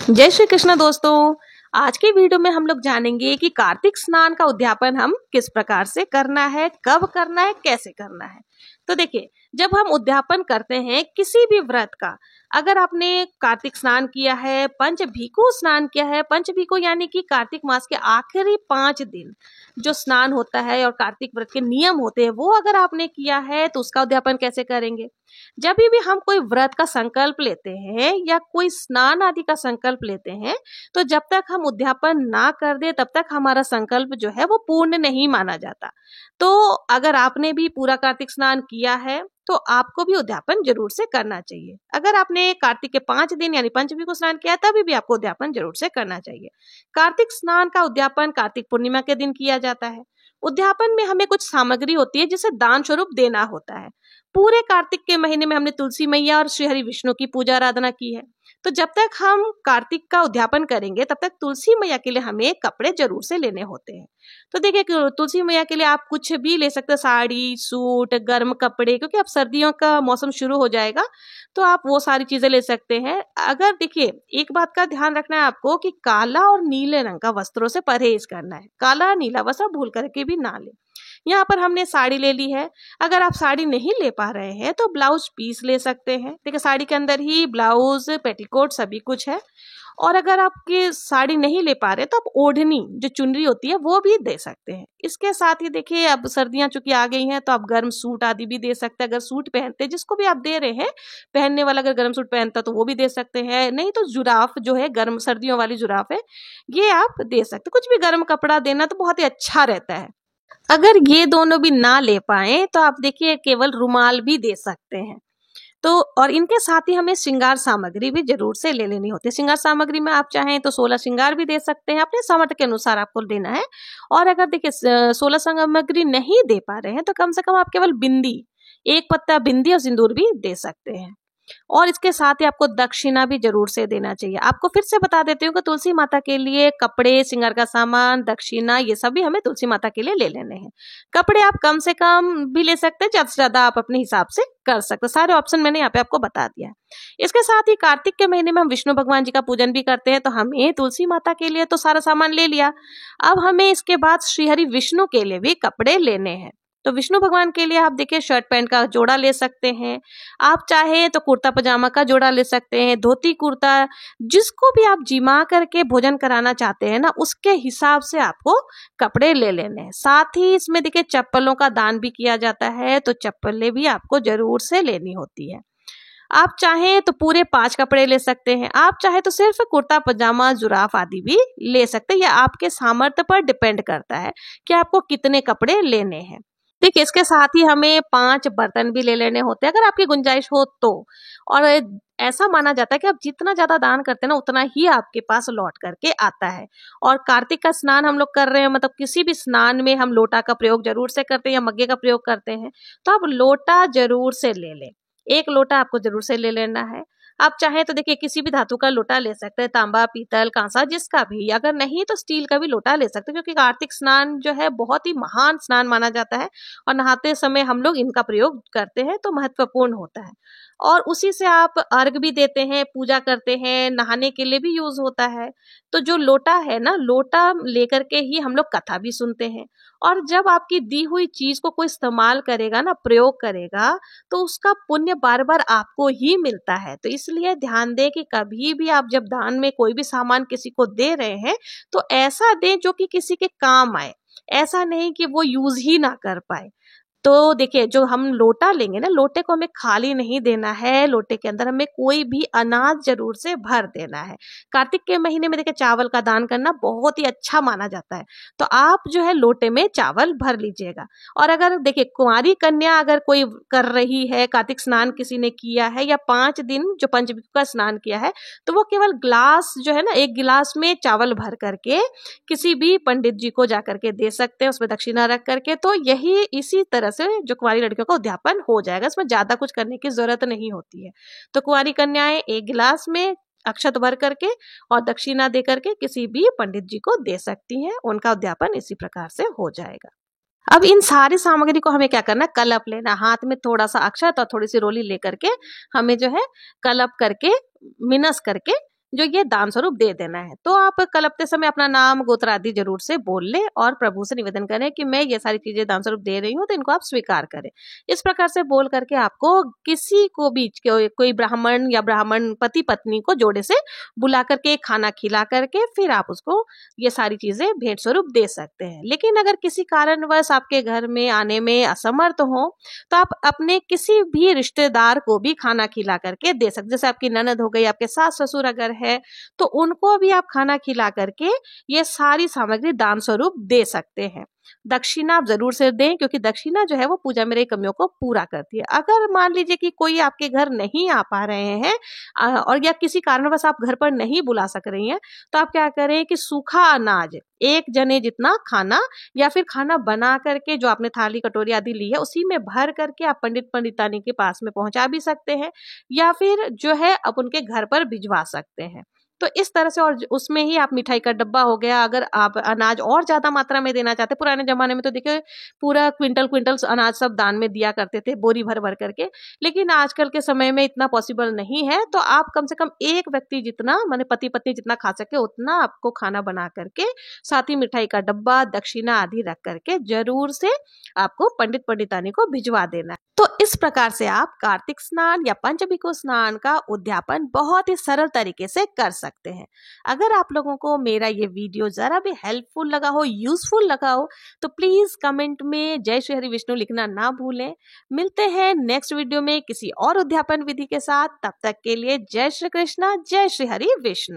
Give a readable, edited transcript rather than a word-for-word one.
जय श्री कृष्ण दोस्तों। आज के वीडियो में हम लोग जानेंगे कि कार्तिक स्नान का उद्यापन हम किस प्रकार से करना है, कब करना है, कैसे करना है। तो देखिए, जब हम उद्यापन करते हैं किसी भी व्रत का, अगर आपने कार्तिक स्नान किया है, पंचभीकु स्नान किया है, पंचभीकु यानी कि कार्तिक मास के आखिरी 5 दिन जो स्नान होता है और कार्तिक व्रत के नियम होते हैं, वो अगर आपने किया है तो उसका उद्यापन कैसे करेंगे। जब भी हम कोई व्रत का संकल्प लेते हैं या कोई स्नान आदि का संकल्प लेते हैं, तो जब तक हम उद्यापन ना कर दे तब तक हमारा संकल्प जो है वो पूर्ण नहीं माना जाता। तो अगर आपने भी पूरा कार्तिक स्नान किया है तो आपको भी उद्यापन जरूर से करना चाहिए। अगर आपने कार्तिक के 5 दिन यानी पंचमी को स्नान किया तभी भी आपको उद्यापन जरूर से करना चाहिए। कार्तिक स्नान का उद्यापन कार्तिक पूर्णिमा के दिन किया जाता है। उद्यापन में हमें कुछ सामग्री होती है जिसे दान स्वरूप देना होता है। पूरे कार्तिक के महीने में हमने तुलसी मैया और श्री हरि विष्णु की पूजा आराधना की है, तो जब तक हम कार्तिक का उद्यापन करेंगे तब तक तुलसी मैया के लिए हमें कपड़े जरूर से लेने होते हैं। तो देखिए, तुलसी मैया के लिए आप कुछ भी ले सकते हैं, साड़ी, सूट, गर्म कपड़े, क्योंकि अब सर्दियों का मौसम शुरू हो जाएगा तो आप वो सारी चीजें ले सकते हैं। अगर देखिए, एक बात का ध्यान रखना है आपको कि काला और नीले रंग का वस्त्रों से परहेज करना है। काला नीला वस्त्र भूल करके भी ना ले। यहाँ पर हमने साड़ी ले ली है। अगर आप साड़ी नहीं ले पा रहे हैं तो ब्लाउज पीस ले सकते हैं। देखिए, साड़ी के अंदर ही ब्लाउज, पेटीकोट सभी कुछ है। और अगर आपकी साड़ी नहीं ले पा रहे तो आप ओढ़नी जो चुनरी होती है वो भी दे सकते हैं। इसके साथ ही देखिए, अब सर्दियां चूंकि आ गई हैं तो आप गर्म सूट आदि भी दे सकते हैं। अगर सूट पहनते हैं, जिसको भी आप दे रहे हैं, पहनने वाला अगर गर्म सूट पहनता तो वो भी दे सकते हैं। नहीं तो जुराफ जो है, गर्म सर्दियों वाली जुराफ है, ये आप दे सकते हैं। कुछ भी गर्म कपड़ा देना तो बहुत ही अच्छा रहता है। अगर ये दोनों भी ना ले पाए तो आप देखिए केवल रुमाल भी दे सकते हैं। तो और इनके साथ ही हमें श्रृंगार सामग्री भी जरूर से ले लेनी होती है। श्रृंगार सामग्री में आप चाहें तो 16 श्रृंगार भी दे सकते हैं, अपने सामर्थ्य के अनुसार आपको देना है। और अगर देखिए 16 सामग्री नहीं दे पा रहे हैं तो कम से कम आप केवल बिंदी, एक पत्ता बिंदी और सिंदूर भी दे सकते हैं। और इसके साथ ही आपको दक्षिणा भी जरूर से देना चाहिए। आपको फिर से बता देती हूँ कि तुलसी माता के लिए कपड़े, श्रृंगार का सामान, दक्षिणा, ये सब भी हमें तुलसी माता के लिए ले लेने हैं। कपड़े आप कम से कम भी ले सकते हैं, ज्यादा से ज्यादा आप अपने हिसाब से कर सकते हैं। सारे ऑप्शन मैंने यहाँ पे आपको बता दिया है। इसके साथ ही कार्तिक के महीने में हम विष्णु भगवान जी का पूजन भी करते हैं, तो हमें तुलसी माता के लिए तो सारा सामान ले लिया। अब हमें इसके बाद श्रीहरि विष्णु के लिए भी कपड़े लेने हैं। तो विष्णु भगवान के लिए आप देखिए शर्ट पैंट का जोड़ा ले सकते हैं। आप चाहे तो कुर्ता पजामा का जोड़ा ले सकते हैं, धोती कुर्ता, जिसको भी आप जिमा करके भोजन कराना चाहते हैं ना, उसके हिसाब से आपको कपड़े ले लेने हैं। साथ ही इसमें देखिए चप्पलों का दान भी किया जाता है, तो चप्पलें भी आपको जरूर से लेनी होती है। आप चाहें तो पूरे 5 कपड़े ले सकते हैं, आप चाहे तो सिर्फ कुर्ता पजामा, जुराफ आदि भी ले सकते हैं। यह आपके सामर्थ्य पर डिपेंड करता है कि आपको कितने कपड़े लेने हैं। देखिए, इसके साथ ही हमें 5 बर्तन भी ले लेने होते हैं, अगर आपकी गुंजाइश हो तो। और ऐसा माना जाता है कि आप जितना ज्यादा दान करते हैं ना, उतना ही आपके पास लौट करके आता है। और कार्तिक का स्नान हम लोग कर रहे हैं, मतलब किसी भी स्नान में हम लोटा का प्रयोग जरूर से करते हैं या मग्गे का प्रयोग करते हैं, तो आप लोटा जरूर से ले लें। 1 लोटा आपको जरूर से ले लेना है। आप चाहे तो देखिए किसी भी धातु का लोटा ले सकते हैं, तांबा, पीतल, कांसा, जिसका भी। अगर नहीं तो स्टील का भी लोटा ले सकते हैं, क्योंकि कार्तिक स्नान जो है बहुत ही महान स्नान माना जाता है और नहाते समय हम लोग इनका प्रयोग करते हैं, तो महत्वपूर्ण होता है। और उसी से आप अर्घ भी देते हैं, पूजा करते हैं, नहाने के लिए भी यूज होता है। तो जो लोटा है ना, लोटा लेकर के ही हम लोग कथा भी सुनते हैं। और जब आपकी दी हुई चीज को कोई इस्तेमाल करेगा ना, प्रयोग करेगा, तो उसका पुण्य बार बार आपको ही मिलता है। तो इसलिए ध्यान दें कि कभी भी आप जब दान में कोई भी सामान किसी को दे रहे हैं तो ऐसा दें जो कि किसी के काम आए, ऐसा नहीं कि वो यूज ही ना कर पाए। तो देखिए, जो हम लोटा लेंगे ना, लोटे को हमें खाली नहीं देना है, लोटे के अंदर हमें कोई भी अनाज जरूर से भर देना है। कार्तिक के महीने में देखिए चावल का दान करना बहुत ही अच्छा माना जाता है, तो आप जो है लोटे में चावल भर लीजिएगा। और अगर देखिए कुंवारी कन्या अगर कोई कर रही है, कार्तिक स्नान किसी ने किया है या 5 दिन जो पंचमी का स्नान किया है, तो वो केवल ग्लास जो है ना, 1 गिलास में चावल भर करके किसी भी पंडित जी को जाकर के दे सकते हैं, उसमें दक्षिणा रख करके। तो यही इसी तरह से जो कुंवारी लड़कियों का उद्यापन हो जाएगा, इसमें ज्यादा कुछ करने की जरूरत नहीं होती है। तो कुंवारी कन्याएं 1 गिलास में अक्षत भर करके और दक्षिणा दे करके किसी भी पंडित जी को दे सकती हैं, उनका उद्यापन इसी प्रकार से हो जाएगा। अब इन सारी सामग्री को हमें क्या करना है, कलप लेना। हाथ में थोड़ा सा अक्षत और थोड़ी सी रोली लेकर के हमें जो है कलप करके, मिनस करके जो ये दान स्वरूप दे देना है। तो आप कलपते समय अपना नाम गोत्र आदि जरूर से बोल ले और प्रभु से निवेदन करें कि मैं ये सारी चीजें दान स्वरूप दे रही हूँ, तो इनको आप स्वीकार करें। इस प्रकार से बोल करके आपको किसी को भी कोई ब्राह्मण या ब्राह्मण पति पत्नी को जोड़े से बुला करके खाना खिला करके फिर आप उसको ये सारी चीजें भेंट स्वरूप दे सकते हैं। लेकिन अगर किसी कारणवश आपके घर में आने में असमर्थ हो तो आप अपने किसी भी रिश्तेदार को भी खाना खिला करके दे सकते। जैसे आपकी ननद हो गई, आपके सास ससुर अगर है तो उनको भी आप खाना खिला करके ये सारी सामग्री दान स्वरूप दे सकते हैं। दक्षिणा आप जरूर से दें, क्योंकि दक्षिणा जो है वो पूजा में रही कमियों को पूरा करती है। अगर मान लीजिए कि कोई आपके घर नहीं आ पा रहे हैं और या किसी कारणवश आप घर पर नहीं बुला सक रही हैं, तो आप क्या करें कि सूखा अनाज एक जने जितना खाना या फिर खाना बना करके जो आपने थाली कटोरी आदि ली है उसी में भर करके आप पंडित पंडितानी के पास में पहुंचा भी सकते हैं, या फिर जो है आप उनके घर पर भिजवा सकते हैं। तो इस तरह से, और उसमें ही आप मिठाई का डब्बा हो गया, अगर आप अनाज और ज्यादा मात्रा में देना चाहते, पुराने जमाने में तो देखिए पूरा क्विंटल क्विंटल अनाज सब दान में दिया करते थे, बोरी भर भर करके। लेकिन आजकल के समय में इतना पॉसिबल नहीं है, तो आप कम से कम एक व्यक्ति जितना, माने पति पत्नी जितना खा सके उतना आपको खाना बना करके साथ ही मिठाई का डब्बा, दक्षिणा आदि रख करके जरूर से आपको पंडित पंडितानी को भिजवा देना है। तो इस प्रकार से आप कार्तिक स्नान या पंचभिको स्नान का उद्यापन बहुत ही सरल तरीके से कर सकते हैं। अगर आप लोगों को मेरा ये वीडियो जरा भी हेल्पफुल लगा हो, यूजफुल लगा हो, तो प्लीज कमेंट में जय श्री हरि विष्णु लिखना ना भूलें। मिलते हैं नेक्स्ट वीडियो में किसी और उद्यापन विधि के साथ। तब तक के लिए जय श्री कृष्णा, जय श्री हरि विष्णु।